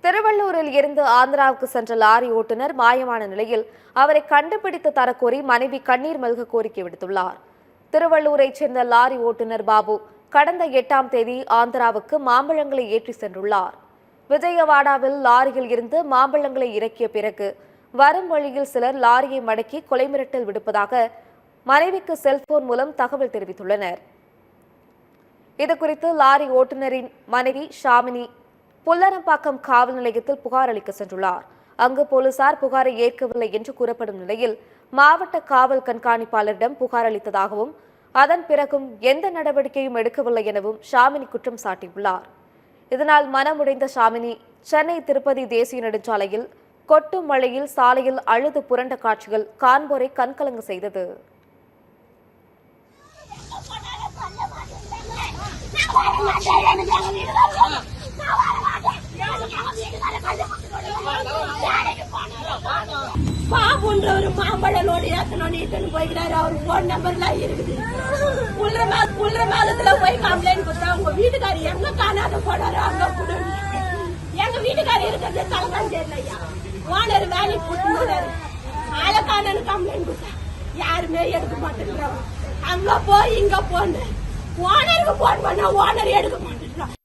திருவள்ளூரில் இருந்து ஆந்திராவுக்கு சென்ற லாரி ஓட்டுநர் மாயமான நிலையில் அவரை கண்டுபிடித்து தரக்கோரி மனைவி கண்ணீர் மல்க கோரிக்கை விடுத்துள்ளார். திருவள்ளூரைச் சேர்ந்த லாரி ஓட்டுநர் பாபு கடந்த 8ஆம் தேதி ஆந்திராவுக்கு மாம்பழங்களை ஏற்றி சென்றுள்ளார். விஜயவாடாவில் லாரியில் இருந்து மாம்பழங்களை இறக்கிய பிறகு வரும் வழியில் சிலர் லாரியை மடக்கி கொலை மிரட்டல் விடுப்பதாக மனைவிக்கு செல்போன் மூலம் தகவல் தெரிவித்துள்ளனர். இதுகுறித்து லாரி ஓட்டுநரின் மனைவி ஷாமினி புல்லரம்பாக்கம் காவல் நிலையத்தில் புகார் அளிக்க சென்றுள்ளார். அங்கு போலீசார் புகாரை ஏற்கவில்லை என்று கூறப்படும் நிலையில் மாவட்ட காவல் கண்காணிப்பாளரிடம் புகார் அளித்ததாகவும் அதன் பிறகும் எந்த நடவடிக்கையும் எடுக்கவில்லை எனவும் ஷாமினி குற்றம் சாட்டியுள்ளார். இதனால் மனமுடைந்த ஷாமினி சென்னை திருப்பதி தேசிய நெடுஞ்சாலையில் கொட்டும் மழையில் சாலையில் அழுது புரண்ட காட்சிகள் காண்போரை கண்கலங்க செய்தது. பாபுன்ற ஒரு மாம்பழ லோடு ஏத்தணும் போய்க்கிறாரு. அவர் போன் நம்பர்லாம் இருக்குது. புல்ற மாதத்துல போய் கம்ப்ளைண்ட் கொடுத்தா உங்க வீட்டுக்காரி எங்க காணாத போனாரு அங்க கூட எங்க வீட்டுக்காரி இருக்கிறது தலைக்காஞ்சேரில ஐயா ஓனர் வேலைக்கு போட்டுறாரு. ஆளக்கானு கம்ப்ளைண்ட் கொடுத்தா யாருமே எடுக்க மாட்டேங்கிறாங்க. அங்க போய் இங்க போன ஓனருக்கு போன் பண்ணா ஓனர் எடுக்க மாட்டேங்கிறாங்க.